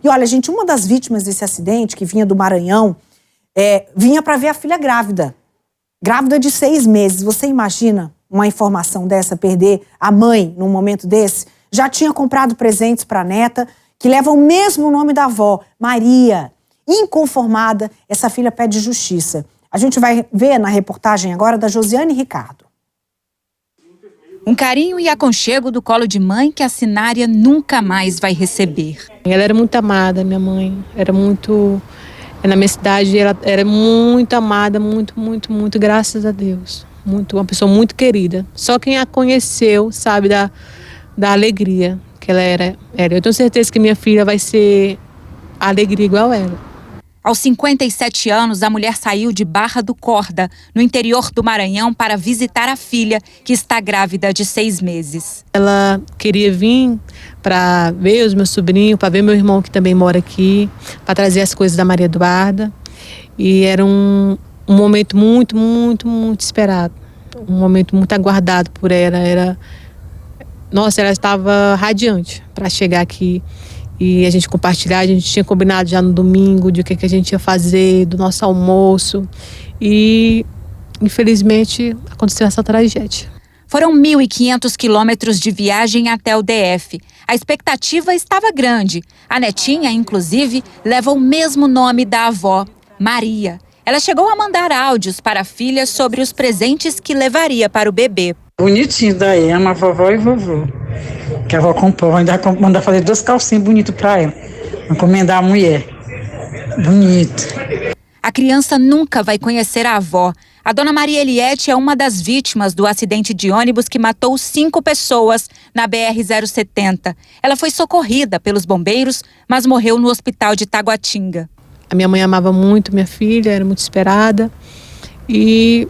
E olha, gente, uma das vítimas desse acidente, que vinha do Maranhão, vinha para ver a filha grávida. Grávida de 6 meses. Você imagina uma informação dessa, perder a mãe num momento desse? Já tinha comprado presentes para a neta, que levam o mesmo nome da avó, Maria. Inconformada, essa filha pede justiça. A gente vai ver na reportagem agora da Josiane Ricardo. Um carinho e aconchego do colo de mãe que a Sinária nunca mais vai receber. Ela era muito amada, minha mãe. Era muito... Na minha cidade, ela era muito amada, muito, graças a Deus. Uma pessoa muito querida. Só quem a conheceu sabe da alegria que ela era. Eu tenho certeza que minha filha vai ser a alegria igual ela. Aos 57 anos, a mulher saiu de Barra do Corda, no interior do Maranhão, para visitar a filha, que está grávida de 6 meses. Ela queria vir para ver os meus sobrinhos, para ver meu irmão que também mora aqui, para trazer as coisas da Maria Eduarda. E era um momento muito esperado, um momento muito aguardado por ela. Nossa, ela estava radiante para chegar aqui. E a gente compartilhar, a gente tinha combinado já no domingo de o que a gente ia fazer, do nosso almoço. E, infelizmente, aconteceu essa tragédia. Foram 1.500 quilômetros de viagem até o DF. A expectativa estava grande. A netinha, inclusive, leva o mesmo nome da avó, Maria. Ela chegou a mandar áudios para a filha sobre os presentes que levaria para o bebê. Bonitinho daí, ama vovó e vovô. Que a avó comprou, ainda mandar fazer 2 calcinhas bonitas para ela. Encomendar a mulher. Bonito. A criança nunca vai conhecer a avó. A dona Maria Eliette é uma das vítimas do acidente de ônibus que matou 5 pessoas na BR-070. Ela foi socorrida pelos bombeiros, mas morreu no hospital de Taguatinga. A minha mãe amava muito minha filha, era muito esperada. E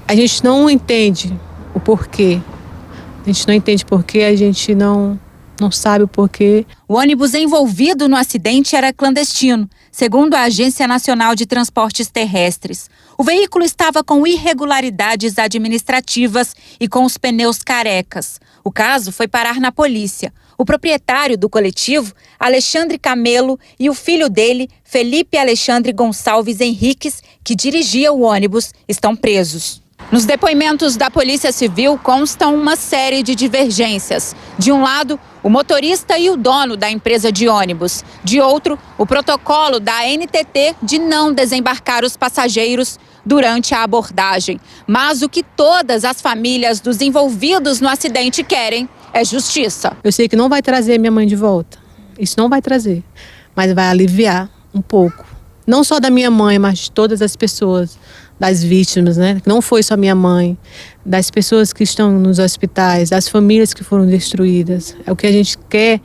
a gente não entende o porquê. A gente não entende porquê, a gente não sabe o porquê. O ônibus envolvido no acidente era clandestino, segundo a Agência Nacional de Transportes Terrestres. O veículo estava com irregularidades administrativas e com os pneus carecas. O caso foi parar na polícia. O proprietário do coletivo, Alexandre Camelo, e o filho dele, Felipe Alexandre Gonçalves Henriques, que dirigia o ônibus, estão presos. Nos depoimentos da Polícia Civil constam uma série de divergências. De um lado, o motorista e o dono da empresa de ônibus. De outro, o protocolo da NTT de não desembarcar os passageiros durante a abordagem. Mas o que todas as famílias dos envolvidos no acidente querem é justiça. Eu sei que não vai trazer minha mãe de volta. Isso não vai trazer. Mas vai aliviar um pouco. Não só da minha mãe, mas de todas as pessoas, das vítimas, né? Não foi só minha mãe, das pessoas que estão nos hospitais, das famílias que foram destruídas. É o que a gente quer,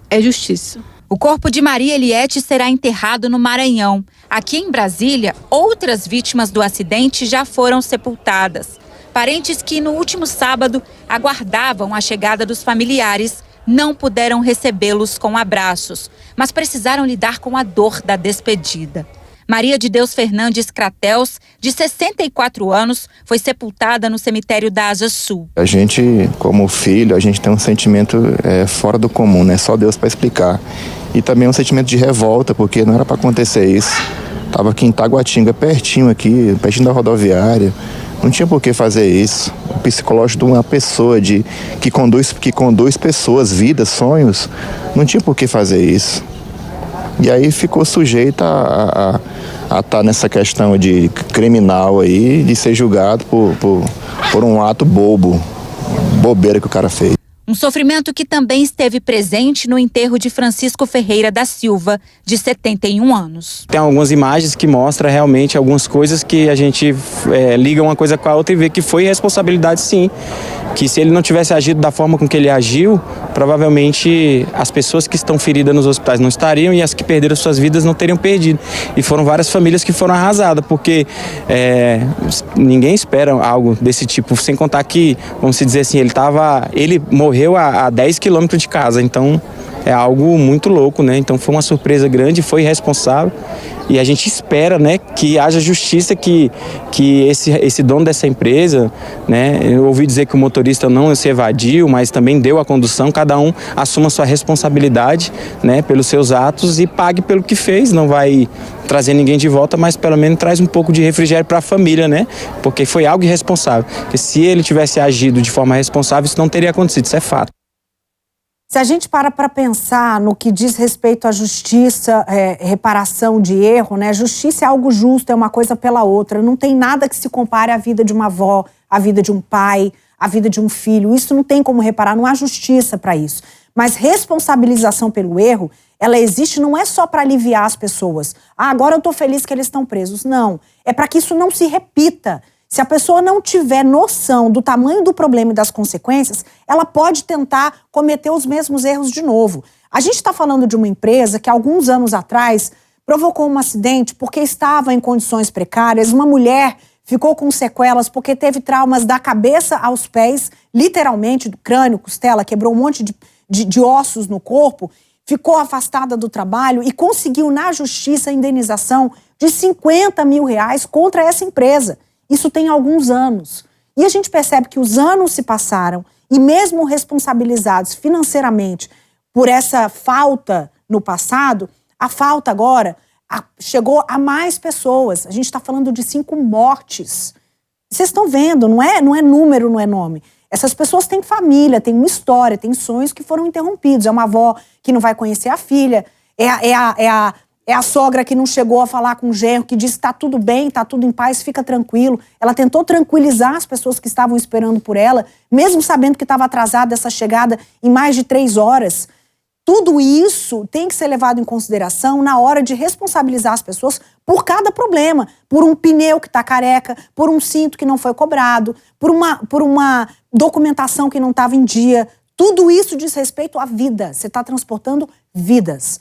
é justiça. O corpo de Maria Eliette será enterrado no Maranhão. Aqui em Brasília, outras vítimas do acidente já foram sepultadas. Parentes que no último sábado aguardavam a chegada dos familiares não puderam recebê-los com abraços, mas precisaram lidar com a dor da despedida. Maria de Deus Fernandes Cratels, de 64 anos, foi sepultada no cemitério da Asa Sul. A gente, como filho, a gente tem um sentimento fora do comum, né? Só Deus para explicar. E também um sentimento de revolta, porque não era para acontecer isso. Estava aqui em Taguatinga, pertinho da rodoviária. Não tinha por que fazer isso. O psicológico de uma pessoa que conduz pessoas, vidas, sonhos, não tinha por que fazer isso. E aí ficou sujeita a estar nessa questão de criminal aí, de ser julgado por um ato bobeira que o cara fez. Um sofrimento que também esteve presente no enterro de Francisco Ferreira da Silva, de 71 anos. Tem algumas imagens que mostram realmente algumas coisas que a gente liga uma coisa com a outra e vê que foi responsabilidade, sim. Que se ele não tivesse agido da forma com que ele agiu, provavelmente as pessoas que estão feridas nos hospitais não estariam e as que perderam suas vidas não teriam perdido. E foram várias famílias que foram arrasadas, porque ninguém espera algo desse tipo, sem contar que, vamos dizer assim, ele morreu a 10 quilômetros de casa, então é algo muito louco, né? Então foi uma surpresa grande, foi responsável. E a gente espera, né, que haja justiça, que esse dono dessa empresa, né, eu ouvi dizer que o motorista não se evadiu, mas também deu a condução, cada um assuma sua responsabilidade, né, pelos seus atos e pague pelo que fez. Não vai trazer ninguém de volta, mas pelo menos traz um pouco de refrigério para a família, né, porque foi algo irresponsável. Porque se ele tivesse agido de forma responsável, isso não teria acontecido, isso é fato. Se a gente para pensar no que diz respeito à justiça, reparação de erro, né? Justiça é algo justo, é uma coisa pela outra. Não tem nada que se compare à vida de uma avó, à vida de um pai, à vida de um filho. Isso não tem como reparar, não há justiça para isso. Mas responsabilização pelo erro, ela existe não é só para aliviar as pessoas. Ah, agora eu estou feliz que eles estão presos. Não, é para que isso não se repita. Se a pessoa não tiver noção do tamanho do problema e das consequências, ela pode tentar cometer os mesmos erros de novo. A gente está falando de uma empresa que, alguns anos atrás, provocou um acidente porque estava em condições precárias. Uma mulher ficou com sequelas porque teve traumas da cabeça aos pés, literalmente, do crânio, costela, quebrou um monte de ossos no corpo, ficou afastada do trabalho e conseguiu, na justiça, a indenização de R$50 mil contra essa empresa. Isso tem alguns anos. E a gente percebe que os anos se passaram e mesmo responsabilizados financeiramente por essa falta no passado, a falta agora chegou a mais pessoas. A gente está falando de 5 mortes. Vocês estão vendo, não é número, não é nome. Essas pessoas têm família, têm uma história, têm sonhos que foram interrompidos. É uma avó que não vai conhecer a filha, é a sogra que não chegou a falar com o genro, que disse: tá tudo bem, tá tudo em paz, fica tranquilo. Ela tentou tranquilizar as pessoas que estavam esperando por ela, mesmo sabendo que estava atrasada essa chegada em mais de 3 horas. Tudo isso tem que ser levado em consideração na hora de responsabilizar as pessoas por cada problema. Por um pneu que está careca, por um cinto que não foi cobrado, por uma documentação que não estava em dia. Tudo isso diz respeito à vida. Você está transportando vidas.